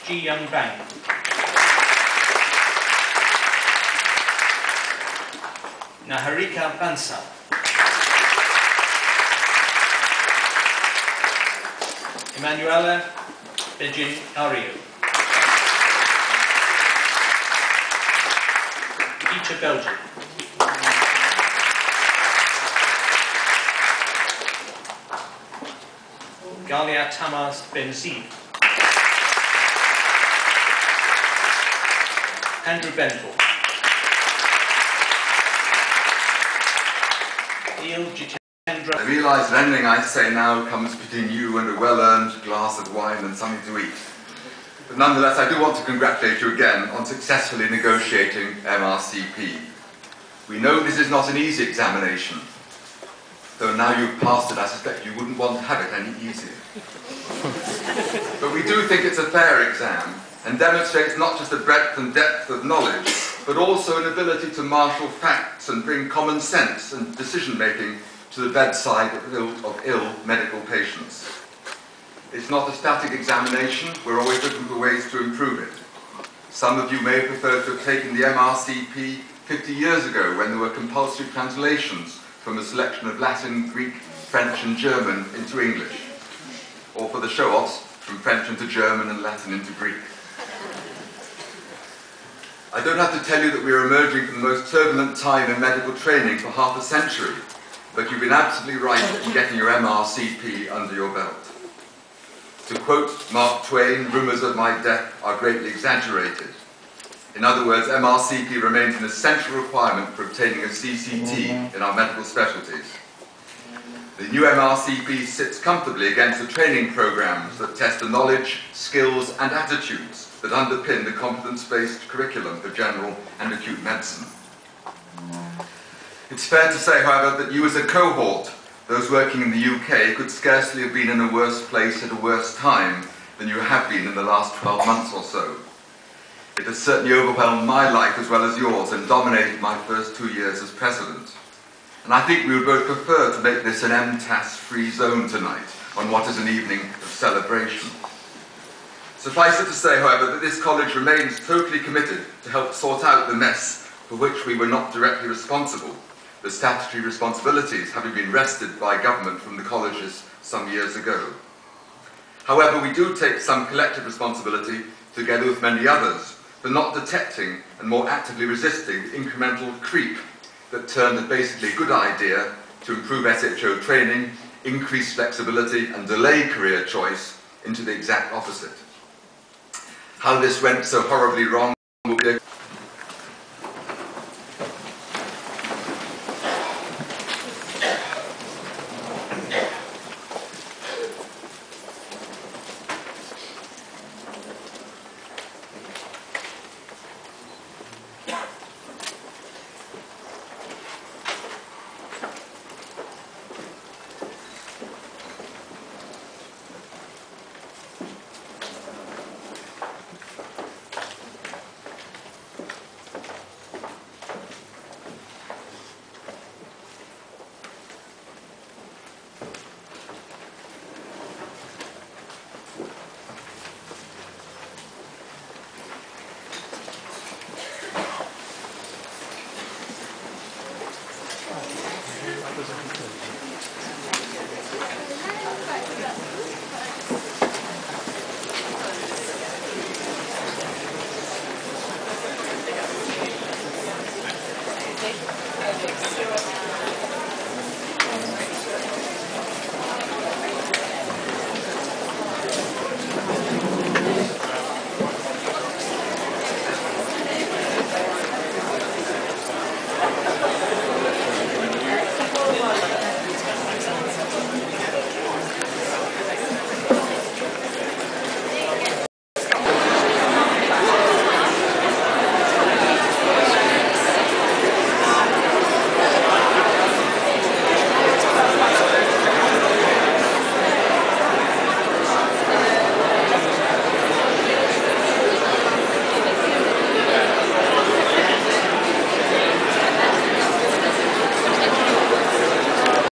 Ji Young Bang. Naharika Bansa. Emanuela Bejin Ario. Icha Belgium. Galia Tamas Benzine. Andrew Benthel. I realise that anything I say now comes between you and a well-earned glass of wine and something to eat. But nonetheless, I do want to congratulate you again on successfully negotiating MRCP. We know this is not an easy examination, though now you've passed it, I suspect you wouldn't want to have it any easier. But we do think it's a fair exam and demonstrates not just the breadth and depth of knowledge, but also an ability to marshal facts and bring common sense and decision-making to the bedside of ill medical patients. It's not a static examination, we're always looking for ways to improve it. Some of you may prefer to have taken the MRCP 50 years ago when there were compulsory translations from a selection of Latin, Greek, French and German into English. Or for the show-offs, from French into German and Latin into Greek. I don't have to tell you that we are emerging from the most turbulent time in medical training for half a century, but you've been absolutely right in getting your MRCP under your belt. To quote Mark Twain, rumours of my death are greatly exaggerated. In other words, MRCP remains an essential requirement for obtaining a CCT in our medical specialties. The new MRCP sits comfortably against the training programs that test the knowledge, skills and attitudes that underpin the competence-based curriculum for general and acute medicine. It's fair to say, however, that you as a cohort, those working in the UK, could scarcely have been in a worse place at a worse time than you have been in the last 12 months or so. It has certainly overwhelmed my life as well as yours and dominated my first 2 years as president. And I think we would both prefer to make this an MTAS-free zone tonight on what is an evening of celebration. Suffice it to say, however, that this college remains totally committed to help sort out the mess for which we were not directly responsible, the statutory responsibilities having been wrested by government from the colleges some years ago. However, we do take some collective responsibility, together with many others, for not detecting and more actively resisting the incremental creep that turned a basically good idea to improve SHO training, increase flexibility and delay career choice into the exact opposite. How this went so horribly wrong will be